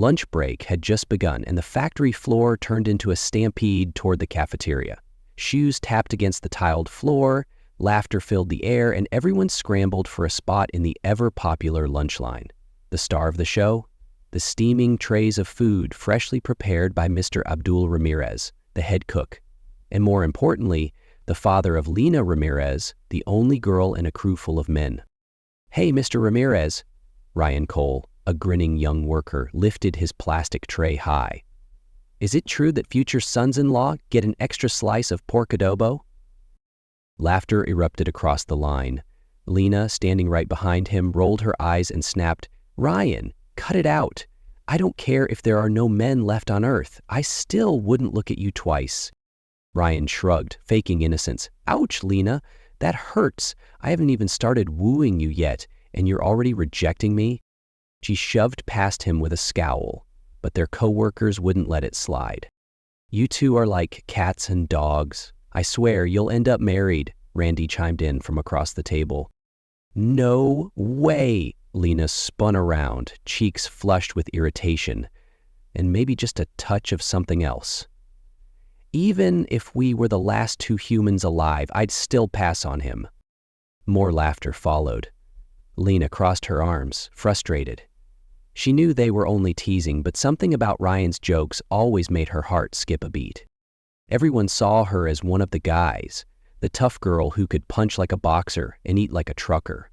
Lunch break had just begun, and the factory floor turned into a stampede toward the cafeteria. Shoes tapped against the tiled floor, laughter filled the air, and everyone scrambled for a spot in the ever-popular lunch line. The star of the show? The steaming trays of food freshly prepared by Mr. Abdul Ramirez, the head cook, and more importantly, the father of Lena Ramirez, the only girl in a crew full of men. "Hey, Mr. Ramirez," Ryan Cole, a grinning young worker, lifted his plastic tray high. "Is it true that future sons-in-law get an extra slice of pork adobo?" Laughter erupted across the line. Lena, standing right behind him, rolled her eyes and snapped, "Ryan, cut it out. I don't care if there are no men left on Earth. I still wouldn't look at you twice." Ryan shrugged, faking innocence. "Ouch, Lena, that hurts. I haven't even started wooing you yet, and you're already rejecting me?" She shoved past him with a scowl, but their co-workers wouldn't let it slide. "You two are like cats and dogs. I swear you'll end up married," Randy chimed in from across the table. "No way!" Lena spun around, cheeks flushed with irritation, and maybe just a touch of something else. "Even if we were the last two humans alive, I'd still pass on him." More laughter followed. Lena crossed her arms, frustrated. She knew they were only teasing, but something about Ryan's jokes always made her heart skip a beat. Everyone saw her as one of the guys, the tough girl who could punch like a boxer and eat like a trucker.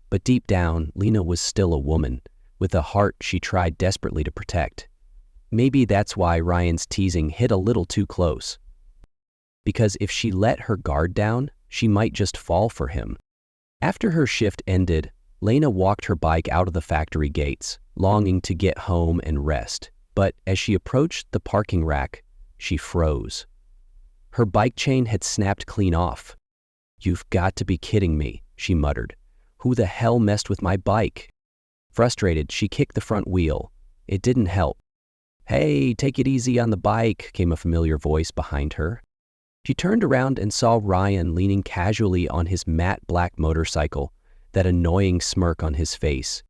But deep down, Lena was still a woman, with a heart she tried desperately to protect. Maybe that's why Ryan's teasing hit a little too close. Because if she let her guard down, she might just fall for him. After her shift ended, Lena walked her bike out of the factory gates, longing to get home and rest. But as she approached the parking rack, she froze. Her bike chain had snapped clean off. "You've got to be kidding me," she muttered. "Who the hell messed with my bike?" Frustrated, she kicked the front wheel. It didn't help. "Hey, take it easy on the bike," came a familiar voice behind her. She turned around and saw Ryan leaning casually on his matte black motorcycle, that annoying smirk on his face.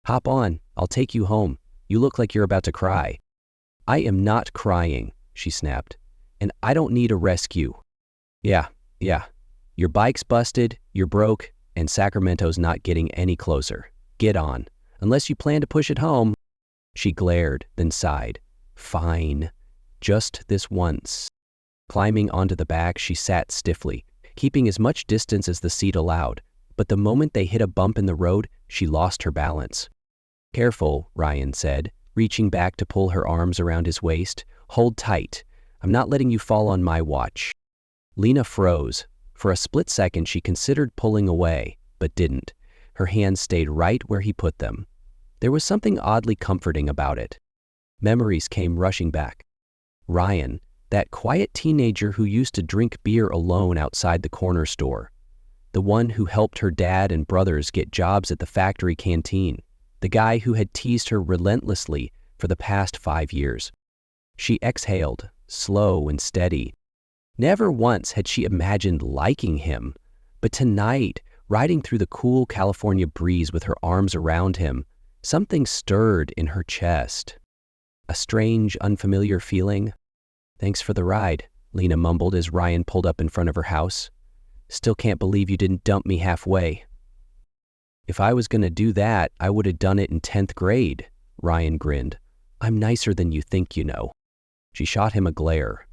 "Hop on, I'll take you home. You look like you're about to cry." "I am not crying," she snapped, "and I don't need a rescue." Yeah. Your bike's busted, you're broke, and Sacramento's not getting any closer. Get on, unless you plan to push it home." She glared, then sighed. "Fine, just this once." Climbing onto the back, she sat stiffly, keeping as much distance as the seat allowed, but the moment they hit a bump in the road, she lost her balance. "Careful," Ryan said, reaching back to pull her arms around his waist. "Hold tight. I'm not letting you fall on my watch." Lena froze. For a split second, she considered pulling away, but didn't. Her hands stayed right where he put them. There was something oddly comforting about it. Memories came rushing back. Ryan, that quiet teenager who used to drink beer alone outside the corner store. The one who helped her dad and brothers get jobs at the factory canteen. The guy who had teased her relentlessly for the past 5 years. She exhaled, slow and steady. Never once had she imagined liking him, but tonight, riding through the cool California breeze with her arms around him, something stirred in her chest. A strange, unfamiliar feeling. "Thanks for the ride," Lena mumbled as Ryan pulled up in front of her house. "Still can't believe you didn't dump me halfway." "If I was gonna do that, I would have done it in 10th grade, Ryan grinned. "I'm nicer than you think, you know." She shot him a glare.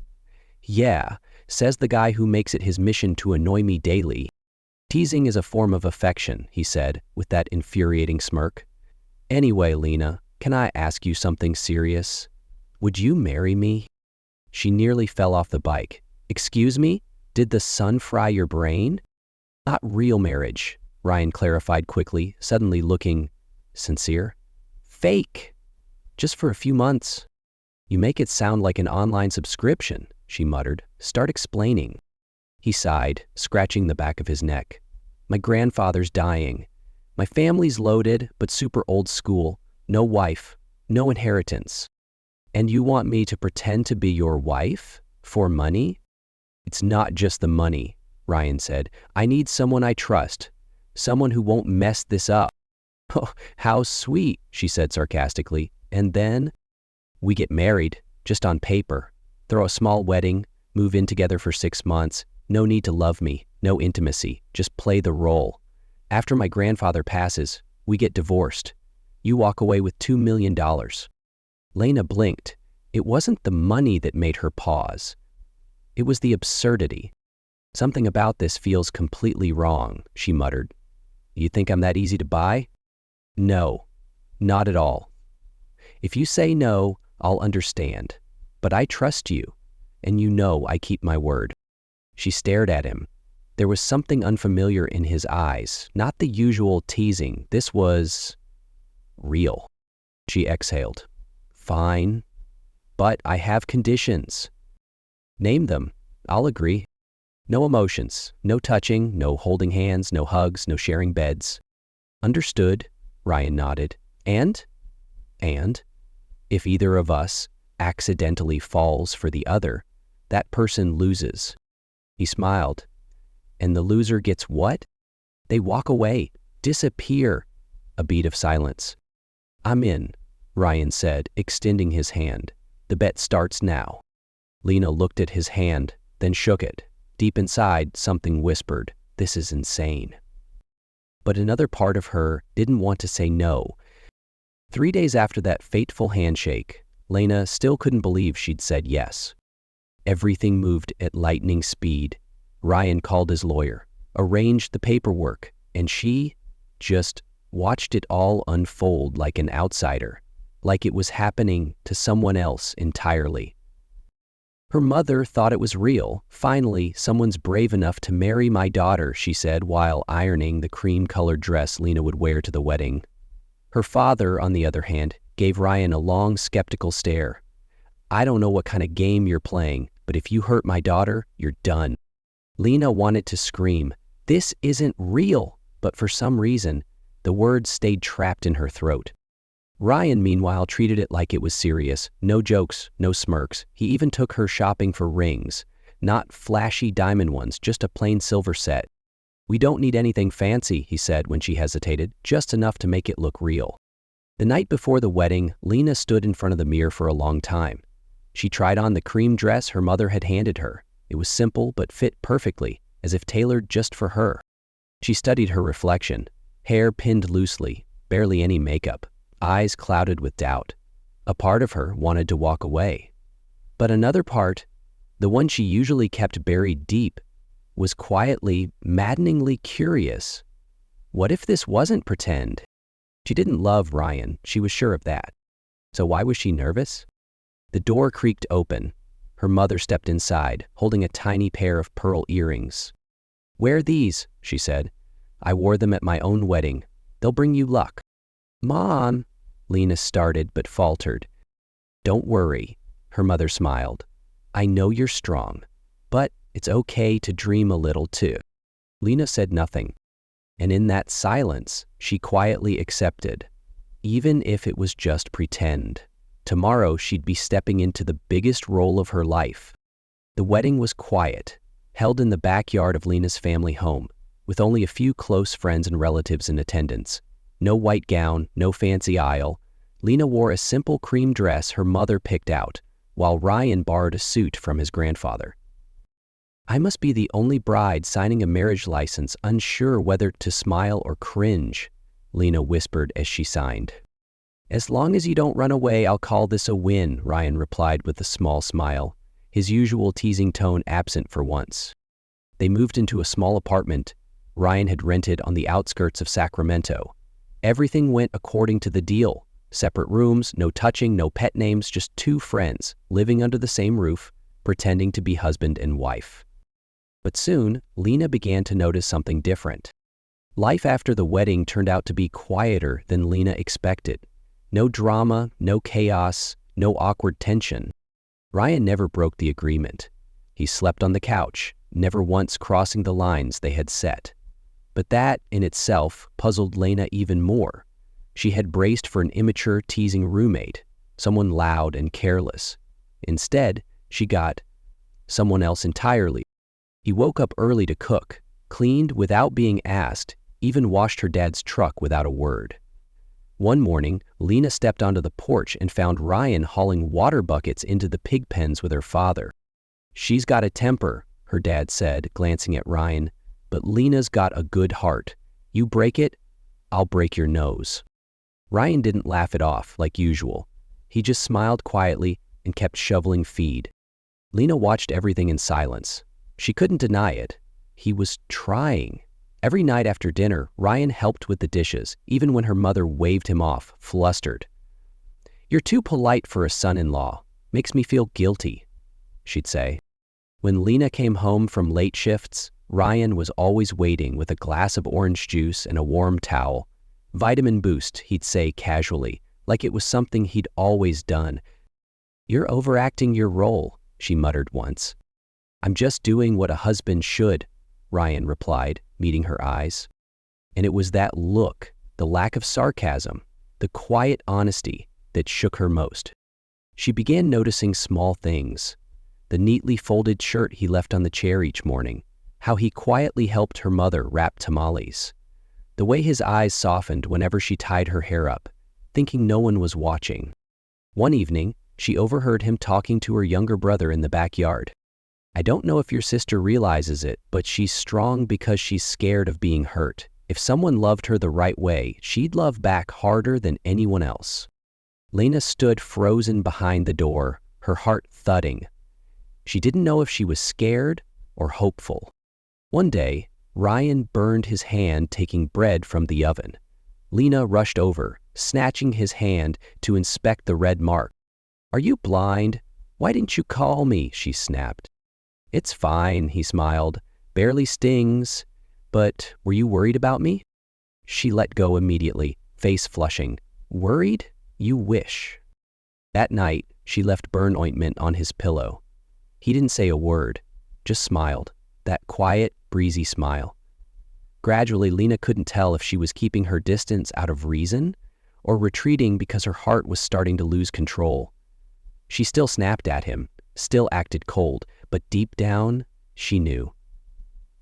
"Yeah, says the guy who makes it his mission to annoy me daily." "Teasing is a form of affection," he said, with that infuriating smirk. "Anyway, Lena, can I ask you something serious? Would you marry me?" She nearly fell off the bike. "Excuse me? Did the sun fry your brain?" "Not real marriage," Ryan clarified quickly, suddenly looking sincere. "Fake. Just for a few months." "You make it sound like an online subscription," she muttered. "Start explaining." He sighed, scratching the back of his neck. "My grandfather's dying. My family's loaded, but super old school. No wife, no inheritance. And you want me to pretend to be your wife? For money?" "It's not just the money," Ryan said. "I need someone I trust. Someone who won't mess this up." "Oh, how sweet," she said sarcastically. And then we get married, just on paper, throw a small wedding, move in together for 6 months, no need to love me, no intimacy, just play the role. After my grandfather passes, we get divorced. You walk away with $2 million. Lena blinked. It wasn't the money that made her pause. It was the absurdity. Something about this feels completely wrong, she muttered. You think I'm that easy to buy? No, not at all. If you say no, I'll understand. But I trust you, and you know I keep my word. She stared at him. There was something unfamiliar in his eyes, not the usual teasing. This was real. She exhaled. Fine, but I have conditions. Name them. I'll agree. No emotions, no touching, no holding hands, no hugs, no sharing beds. Understood, Ryan nodded. And if either of us accidentally falls for the other, that person loses. He smiled. And the loser gets what? They walk away, disappear. A beat of silence. I'm in, Ryan said, extending his hand. The bet starts now. Lena looked at his hand, then shook it. Deep inside, something whispered, this is insane. But another part of her didn't want to say no. 3 days after that fateful handshake, Lena still couldn't believe she'd said yes. Everything moved at lightning speed. Ryan called his lawyer, arranged the paperwork, and she just watched it all unfold like an outsider, like it was happening to someone else entirely. Her mother thought it was real. Finally, someone's brave enough to marry my daughter, she said while ironing the cream-colored dress Lena would wear to the wedding. Her father, on the other hand, gave Ryan a long, skeptical stare. I don't know what kind of game you're playing, but if you hurt my daughter, you're done. Lena wanted to scream, this isn't real, but for some reason, the words stayed trapped in her throat. Ryan, meanwhile, treated it like it was serious. No jokes, no smirks. He even took her shopping for rings. Not flashy diamond ones, just a plain silver set. We don't need anything fancy, he said when she hesitated, just enough to make it look real. The night before the wedding, Lena stood in front of the mirror for a long time. She tried on the cream dress her mother had handed her. It was simple but fit perfectly, as if tailored just for her. She studied her reflection. Hair pinned loosely, barely any makeup. Eyes clouded with doubt. A part of her wanted to walk away. But another part, the one she usually kept buried deep, was quietly, maddeningly curious. What if this wasn't pretend? She didn't love Ryan, she was sure of that. So why was she nervous? The door creaked open. Her mother stepped inside, holding a tiny pair of pearl earrings. Wear these, she said. I wore them at my own wedding. They'll bring you luck. Mom, Lena started but faltered. Don't worry, her mother smiled. I know you're strong, but it's okay to dream a little too. Lena said nothing, and in that silence, she quietly accepted, even if it was just pretend. Tomorrow she'd be stepping into the biggest role of her life. The wedding was quiet, held in the backyard of Lena's family home, with only a few close friends and relatives in attendance. No white gown, no fancy aisle. Lena wore a simple cream dress her mother picked out, while Ryan borrowed a suit from his grandfather. I must be the only bride signing a marriage license, unsure whether to smile or cringe, Lena whispered as she signed. As long as you don't run away, I'll call this a win, Ryan replied with a small smile, his usual teasing tone absent for once. They moved into a small apartment Ryan had rented on the outskirts of Sacramento. Everything went according to the deal. Separate rooms, no touching, no pet names, just two friends living under the same roof, pretending to be husband and wife. But soon, Lena began to notice something different. Life after the wedding turned out to be quieter than Lena expected. No drama, no chaos, no awkward tension. Ryan never broke the agreement. He slept on the couch, never once crossing the lines they had set. But that, in itself, puzzled Lena even more. She had braced for an immature, teasing roommate, someone loud and careless. Instead, she got someone else entirely. He woke up early to cook, cleaned without being asked, even washed her dad's truck without a word. One morning, Lena stepped onto the porch and found Ryan hauling water buckets into the pig pens with her father. "She's got a temper," her dad said, glancing at Ryan, "but Lena's got a good heart. You break it, I'll break your nose." Ryan didn't laugh it off like usual. He just smiled quietly and kept shoveling feed. Lena watched everything in silence. She couldn't deny it. He was trying. Every night after dinner, Ryan helped with the dishes, even when her mother waved him off, flustered. "You're too polite for a son-in-law. Makes me feel guilty," she'd say. When Lena came home from late shifts, Ryan was always waiting with a glass of orange juice and a warm towel. "Vitamin boost," he'd say casually, like it was something he'd always done. "You're overacting your role," she muttered once. "I'm just doing what a husband should," Ryan replied, meeting her eyes. And it was that look, the lack of sarcasm, the quiet honesty that shook her most. She began noticing small things. The neatly folded shirt he left on the chair each morning, how he quietly helped her mother wrap tamales, the way his eyes softened whenever she tied her hair up, thinking no one was watching. One evening, she overheard him talking to her younger brother in the backyard. "I don't know if your sister realizes it, but she's strong because she's scared of being hurt. If someone loved her the right way, she'd love back harder than anyone else." Lena stood frozen behind the door, her heart thudding. She didn't know if she was scared or hopeful. One day, Ryan burned his hand taking bread from the oven. Lena rushed over, snatching his hand to inspect the red mark. "Are you blind? Why didn't you call me?" she snapped. "It's fine," he smiled. "Barely stings. But were you worried about me?" She let go immediately, face flushing. "Worried? You wish." That night, she left burn ointment on his pillow. He didn't say a word, just smiled, that quiet, breezy smile. Gradually, Lena couldn't tell if she was keeping her distance out of reason or retreating because her heart was starting to lose control. She still snapped at him, still acted cold, but deep down, she knew.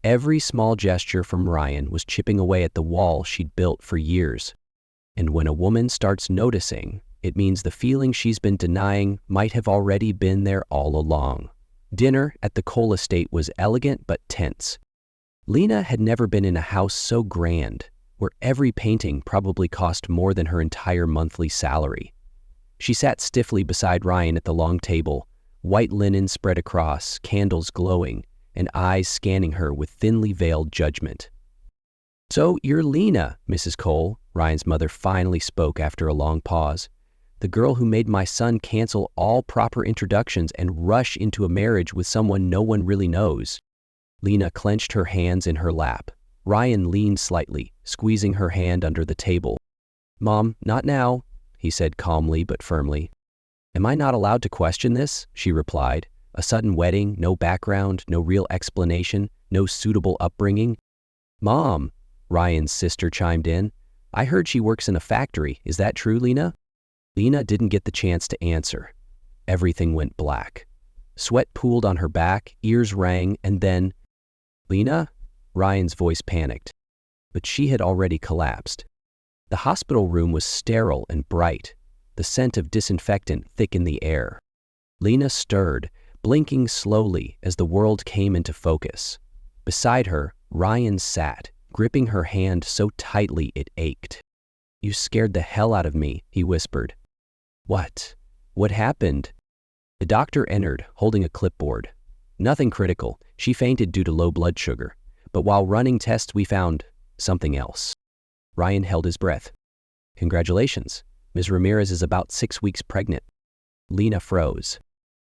Every small gesture from Ryan was chipping away at the wall she'd built for years. And when a woman starts noticing, it means the feeling she's been denying might have already been there all along. Dinner at the Cole estate was elegant but tense. Lena had never been in a house so grand, where every painting probably cost more than her entire monthly salary. She sat stiffly beside Ryan at the long table, white linen spread across, candles glowing, and eyes scanning her with thinly veiled judgment. "So you're Lena, Mrs. Cole," Ryan's mother finally spoke after a long pause. "The girl who made my son cancel all proper introductions and rush into a marriage with someone no one really knows." Lena clenched her hands in her lap. Ryan leaned slightly, squeezing her hand under the table. "Mom, not now," he said calmly but firmly. "Am I not allowed to question this?" she replied. "A sudden wedding, no background, no real explanation, no suitable upbringing." "Mom," Ryan's sister chimed in, "I heard she works in a factory. Is that true, Lena?" Lena didn't get the chance to answer. Everything went black. Sweat pooled on her back, ears rang, and then, "Lena?" Ryan's voice panicked. But she had already collapsed. The hospital room was sterile and bright, the scent of disinfectant thick in the air. Lena stirred, blinking slowly as the world came into focus. Beside her, Ryan sat, gripping her hand so tightly it ached. "You scared the hell out of me," he whispered. "What? What happened?" The doctor entered, holding a clipboard. "Nothing critical. She fainted due to low blood sugar. But while running tests, we found something else." Ryan held his breath. "Congratulations. Ms. Ramirez is about 6 weeks pregnant." Lena froze.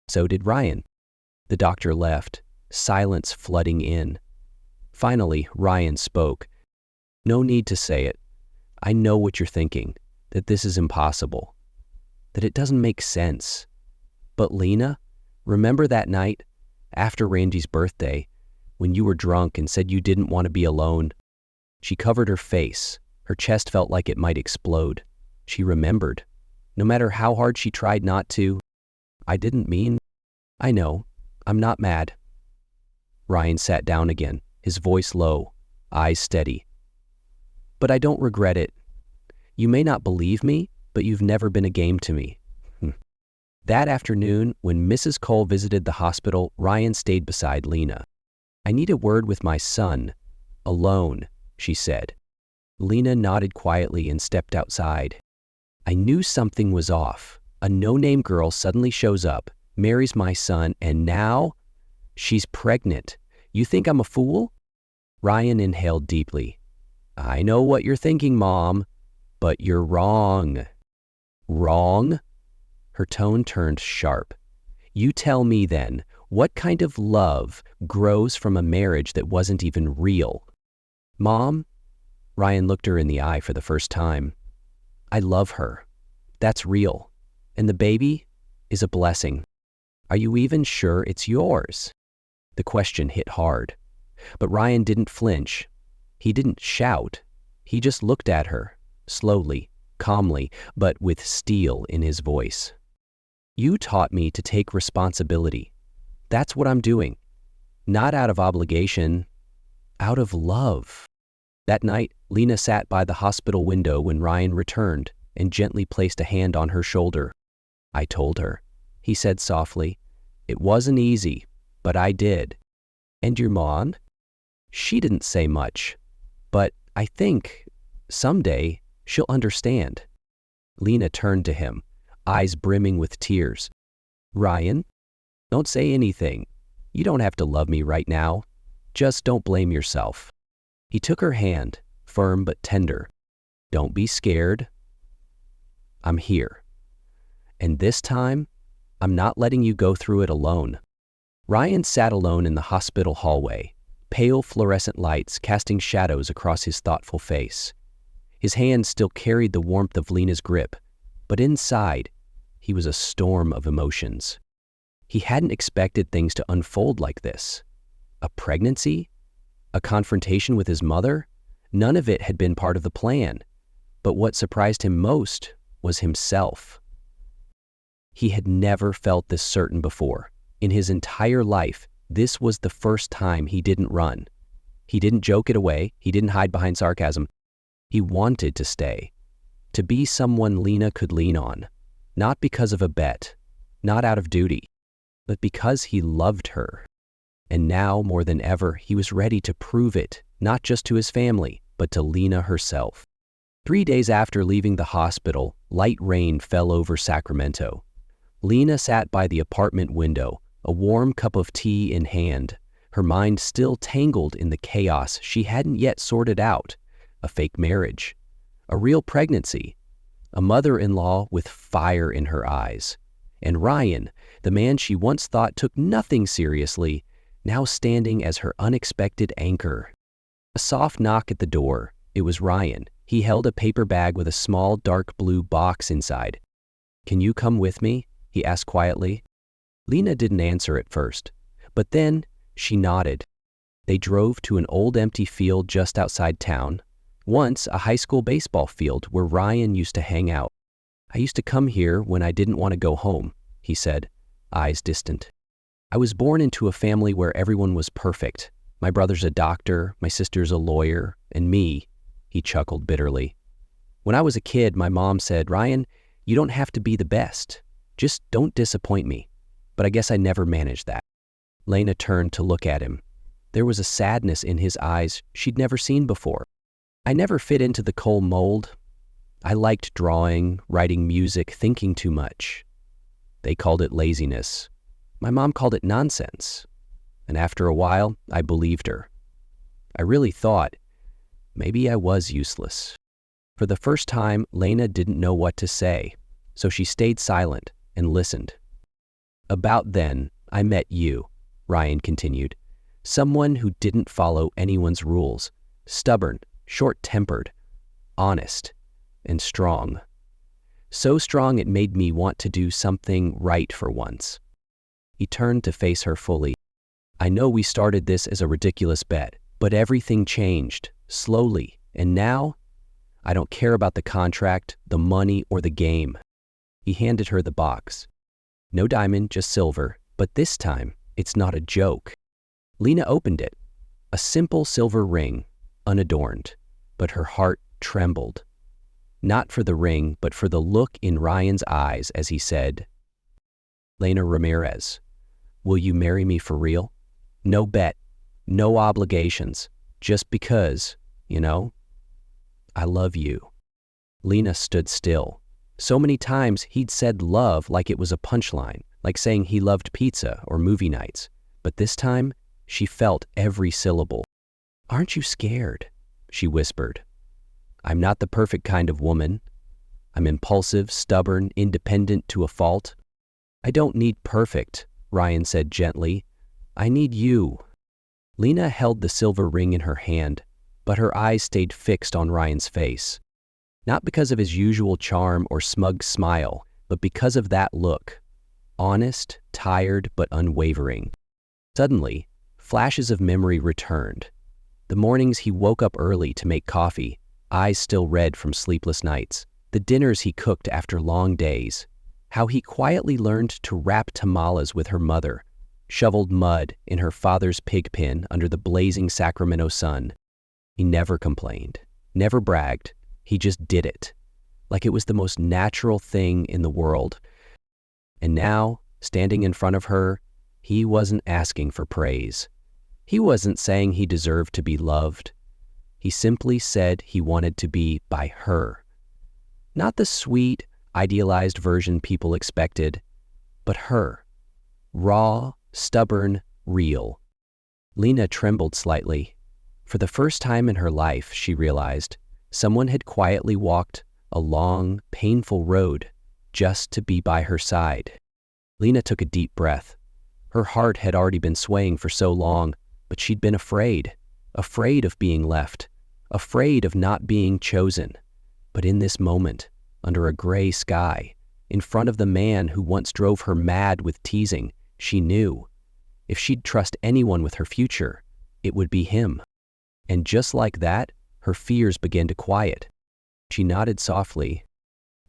So did Ryan. The doctor left, silence flooding in. Finally, Ryan spoke. "No need to say it. I know what you're thinking, that this is impossible, that it doesn't make sense. But Lena, remember that night, after Randy's birthday, when you were drunk and said you didn't want to be alone?" She covered her face. Her chest felt like it might explode. She remembered. No matter how hard she tried not to. "I didn't mean." "I know. I'm not mad." Ryan sat down again, his voice low, eyes steady. "But I don't regret it. You may not believe me, but you've never been a game to me. That afternoon, when Mrs. Cole visited the hospital, Ryan stayed beside Lena. I need a word with my son. Alone, she said. Lena nodded quietly and stepped outside. I knew something was off. A no-name girl suddenly shows up, marries my son, and now she's pregnant. You think I'm a fool? Ryan inhaled deeply. I know what you're thinking, Mom, but you're wrong. Wrong? Her tone turned sharp. You tell me then, what kind of love grows from a marriage that wasn't even real? Mom? Ryan looked her in the eye for the first time. I love her. That's real. And the baby is a blessing. Are you even sure it's yours? The question hit hard. But Ryan didn't flinch. He didn't shout. He just looked at her, slowly, calmly, but with steel in his voice. You taught me to take responsibility. That's what I'm doing. Not out of obligation, out of love. That night, Lena sat by the hospital window when Ryan returned and gently placed a hand on her shoulder. I told her, he said softly. It wasn't easy, but I did. And your mom? She didn't say much, but I think someday she'll understand. Lena turned to him, eyes brimming with tears. Ryan, don't say anything. You don't have to love me right now. Just don't blame yourself. He took her hand, firm but tender. Don't be scared. I'm here. And this time, I'm not letting you go through it alone. Ryan sat alone in the hospital hallway, pale fluorescent lights casting shadows across his thoughtful face. His hand still carried the warmth of Lena's grip, but inside, he was a storm of emotions. He hadn't expected things to unfold like this. A pregnancy? A confrontation with his mother? None of it had been part of the plan. But what surprised him most was himself. He had never felt this certain before. In his entire life, this was the first time he didn't run. He didn't joke it away. He didn't hide behind sarcasm. He wanted to stay, to be someone Lena could lean on, not because of a bet, not out of duty, but because he loved her. And now, more than ever, he was ready to prove it, not just to his family, but to Lena herself. 3 days after leaving the hospital, light rain fell over Sacramento. Lena sat by the apartment window, a warm cup of tea in hand, her mind still tangled in the chaos she hadn't yet sorted out. A fake marriage, a real pregnancy, a mother-in-law with fire in her eyes, and Ryan, the man she once thought took nothing seriously, now standing as her unexpected anchor. A soft knock at the door. It was Ryan. He held a paper bag with a small dark blue box inside. Can you come with me? He asked quietly. Lena didn't answer at first, but then she nodded. They drove to an old empty field just outside town, once a high school baseball field where Ryan used to hang out. I used to come here when I didn't want to go home, he said, eyes distant. I was born into a family where everyone was perfect. My brother's a doctor, my sister's a lawyer, and me, he chuckled bitterly. When I was a kid, my mom said, Ryan, you don't have to be the best. Just don't disappoint me. But I guess I never managed that. Lena turned to look at him. There was a sadness in his eyes she'd never seen before. I never fit into the Cole mold. I liked drawing, writing music, thinking too much. They called it laziness. My mom called it nonsense. And after a while, I believed her. I really thought, maybe I was useless. For the first time, Lena didn't know what to say, so she stayed silent and listened. About then, I met you, Ryan continued. Someone who didn't follow anyone's rules, stubborn, short-tempered, honest, and strong. So strong it made me want to do something right for once. He turned to face her fully. I know we started this as a ridiculous bet, but everything changed, slowly, and now, I don't care about the contract, the money, or the game. He handed her the box. No diamond, just silver, but this time, it's not a joke. Lena opened it. A simple silver ring, unadorned, but her heart trembled. not for the ring, but for the look in Ryan's eyes as he said, "Lena Ramirez, will you marry me for real? No bet, no obligations, just because, I love you." Lena stood still. So many times he'd said love like it was a punchline, like saying he loved pizza or movie nights. But this time, she felt every syllable. "Aren't you scared?" she whispered. "I'm not the perfect kind of woman. I'm impulsive, stubborn, independent to a fault." "I don't need perfect," Ryan said gently. "I need you." Lena held the silver ring in her hand, but her eyes stayed fixed on Ryan's face. Not because of his usual charm or smug smile, but because of that look. Honest, tired, but unwavering. Suddenly, flashes of memory returned. The mornings he woke up early to make coffee, eyes still red from sleepless nights. The dinners he cooked after long days. How he quietly learned to wrap tamales with her mother, shoveled mud in her father's pig pen under the blazing Sacramento sun. He never complained, never bragged. He just did it, like it was the most natural thing in the world. And now, standing in front of her, he wasn't asking for praise. He wasn't saying he deserved to be loved. He simply said he wanted to be by her. Not the sweet, idealized version people expected, but her. Raw, stubborn, real. Lena trembled slightly. For the first time in her life, she realized, someone had quietly walked a long, painful road just to be by her side. Lena took a deep breath. Her heart had already been swaying for so long, but she'd been afraid of being left, afraid of not being chosen. But in this moment, under a gray sky, in front of the man who once drove her mad with teasing, she knew if she'd trust anyone with her future, it would be him. And just like that, her fears began to quiet. She nodded softly.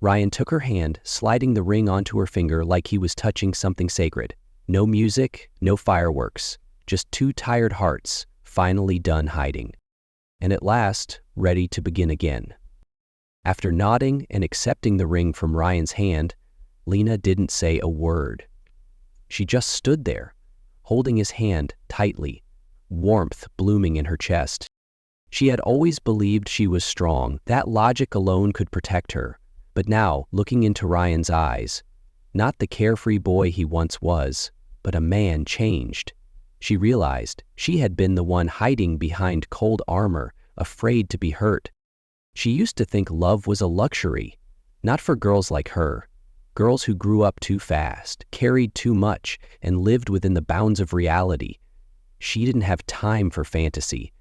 Ryan took her hand, sliding the ring onto her finger like he was touching something sacred. No music, no fireworks, just two tired hearts, finally done hiding. And at last, ready to begin again. After nodding and accepting the ring from Ryan's hand, Lena didn't say a word. She just stood there, holding his hand tightly, warmth blooming in her chest. She had always believed she was strong, that logic alone could protect her. But now, looking into Ryan's eyes, not the carefree boy he once was, but a man changed. She realized she had been the one hiding behind cold armor, afraid to be hurt. She used to think love was a luxury, not for girls like her, girls who grew up too fast, carried too much, and lived within the bounds of reality. She didn't have time for fantasy,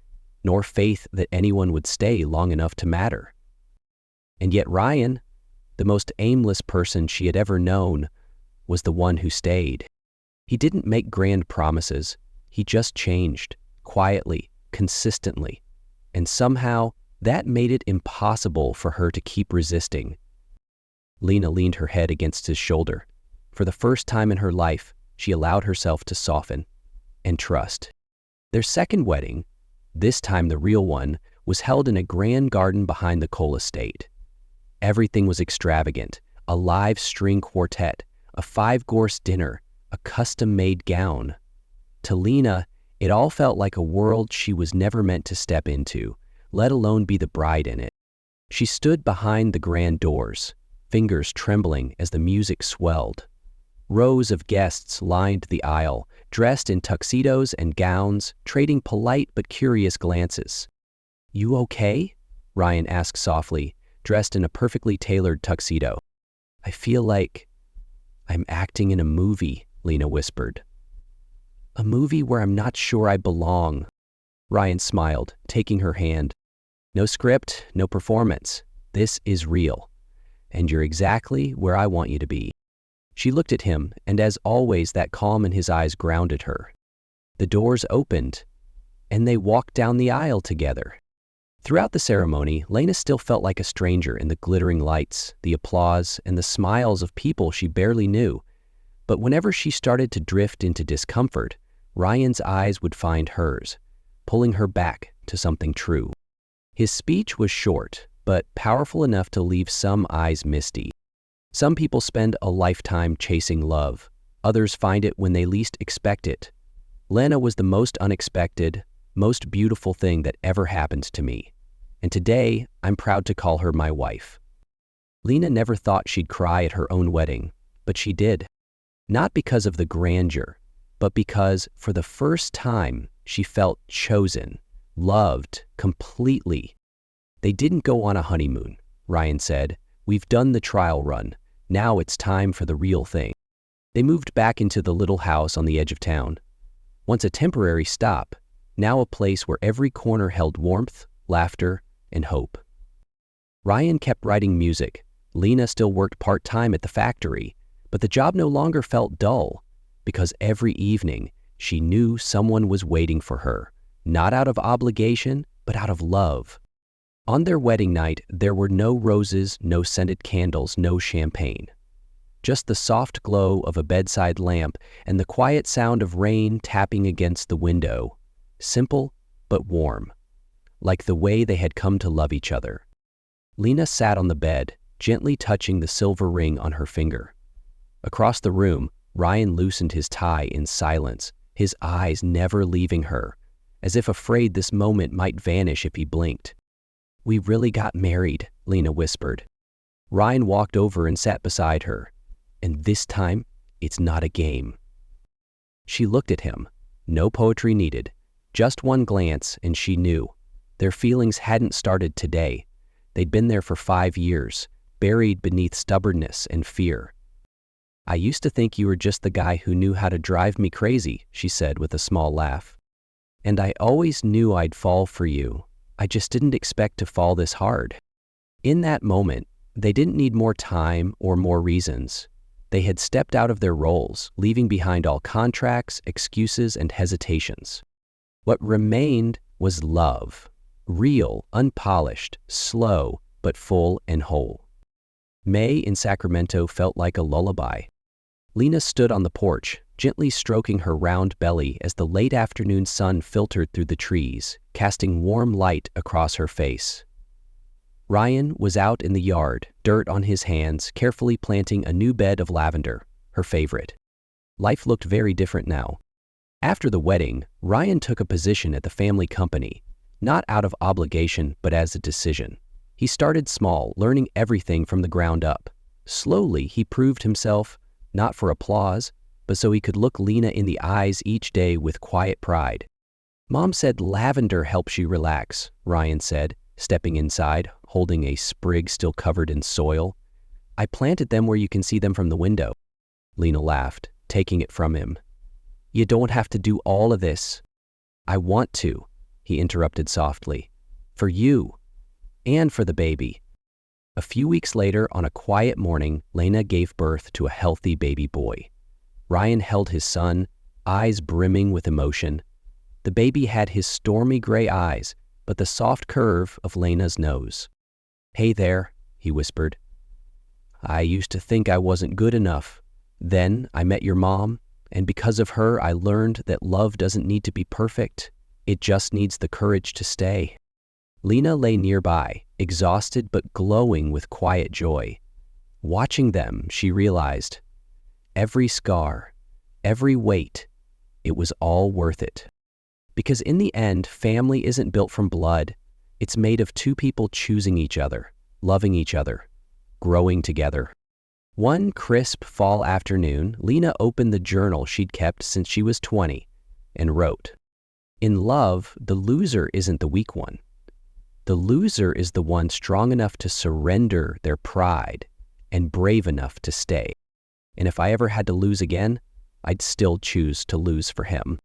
nor faith that anyone would stay long enough to matter. And yet Ryan, the most aimless person she had ever known, was the one who stayed. He didn't make grand promises. He just changed, quietly, consistently. And somehow, that made it impossible for her to keep resisting. Lena leaned her head against his shoulder. For the first time in her life, she allowed herself to soften and trust. Their second wedding, this time the real one, was held in a grand garden behind the Cole estate. Everything was extravagant, a live string quartet, a 5-course dinner, a custom-made gown. To Lena, it all felt like a world she was never meant to step into, let alone be the bride in it. She stood behind the grand doors, fingers trembling as the music swelled. Rows of guests lined the aisle, dressed in tuxedos and gowns, trading polite but curious glances. "You okay?" Ryan asked softly, dressed in a perfectly tailored tuxedo. "I feel like I'm acting in a movie," Lena whispered. "A movie where I'm not sure I belong." Ryan smiled, taking her hand. "No script, no performance. This is real. And you're exactly where I want you to be." She looked at him, and as always, that calm in his eyes grounded her. The doors opened, and they walked down the aisle together. Throughout the ceremony, Lena still felt like a stranger in the glittering lights, the applause, and the smiles of people she barely knew. But whenever she started to drift into discomfort, Ryan's eyes would find hers, pulling her back to something true. His speech was short, but powerful enough to leave some eyes misty. Some people spend a lifetime chasing love. Others find it when they least expect it. Lena was the most unexpected, most beautiful thing that ever happened to me. And today, I'm proud to call her my wife. Lena never thought she'd cry at her own wedding, but she did. Not because of the grandeur, but because, for the first time, she felt chosen, loved, completely. They didn't go on a honeymoon, Ryan said. We've done the trial run. Now it's time for the real thing. They moved back into the little house on the edge of town. Once a temporary stop, now a place where every corner held warmth, laughter, and hope. Ryan kept writing music. Lena still worked part-time at the factory, but the job no longer felt dull, because every evening she knew someone was waiting for her, not out of obligation, but out of love. On their wedding night, there were no roses, no scented candles, no champagne. Just the soft glow of a bedside lamp and the quiet sound of rain tapping against the window. Simple, but warm, like the way they had come to love each other. Lena sat on the bed, gently touching the silver ring on her finger. Across the room, Ryan loosened his tie in silence, his eyes never leaving her, as if afraid this moment might vanish if he blinked. "We really got married," Lena whispered. Ryan walked over and sat beside her. "And this time, it's not a game." She looked at him. No poetry needed. Just one glance, and she knew. Their feelings hadn't started today. They'd been there for 5 years, buried beneath stubbornness and fear. "I used to think you were just the guy who knew how to drive me crazy," she said with a small laugh. "And I always knew I'd fall for you. I just didn't expect to fall this hard." In that moment, they didn't need more time or more reasons. They had stepped out of their roles, leaving behind all contracts, excuses, and hesitations. What remained was love. Real, unpolished, slow, but full and whole. May in Sacramento felt like a lullaby. Lena stood on the porch, gently stroking her round belly as the late afternoon sun filtered through the trees, casting warm light across her face. Ryan was out in the yard, dirt on his hands, carefully planting a new bed of lavender, her favorite. Life looked very different now. After the wedding, Ryan took a position at the family company, not out of obligation, but as a decision. He started small, learning everything from the ground up. Slowly, he proved himself, not for applause, but so he could look Lena in the eyes each day with quiet pride. "Mom said lavender helps you relax," Ryan said, stepping inside, holding a sprig still covered in soil. "I planted them where you can see them from the window." Lena laughed, taking it from him. "You don't have to do all of this." "I want to," he interrupted softly. "For you. And for the baby." A few weeks later, on a quiet morning, Lena gave birth to a healthy baby boy. Ryan held his son, eyes brimming with emotion. The baby had his stormy gray eyes, but the soft curve of Lena's nose. "Hey there," he whispered. "I used to think I wasn't good enough. Then I met your mom, and because of her, I learned that love doesn't need to be perfect. It just needs the courage to stay." Lena lay nearby, exhausted but glowing with quiet joy. Watching them, she realized, every scar, every weight, it was all worth it. Because in the end, family isn't built from blood. It's made of two people choosing each other, loving each other, growing together. One crisp fall afternoon, Lena opened the journal she'd kept since she was 20 and wrote, "In love, the loser isn't the weak one. The loser is the one strong enough to surrender their pride and brave enough to stay. And if I ever had to lose again, I'd still choose to lose for him."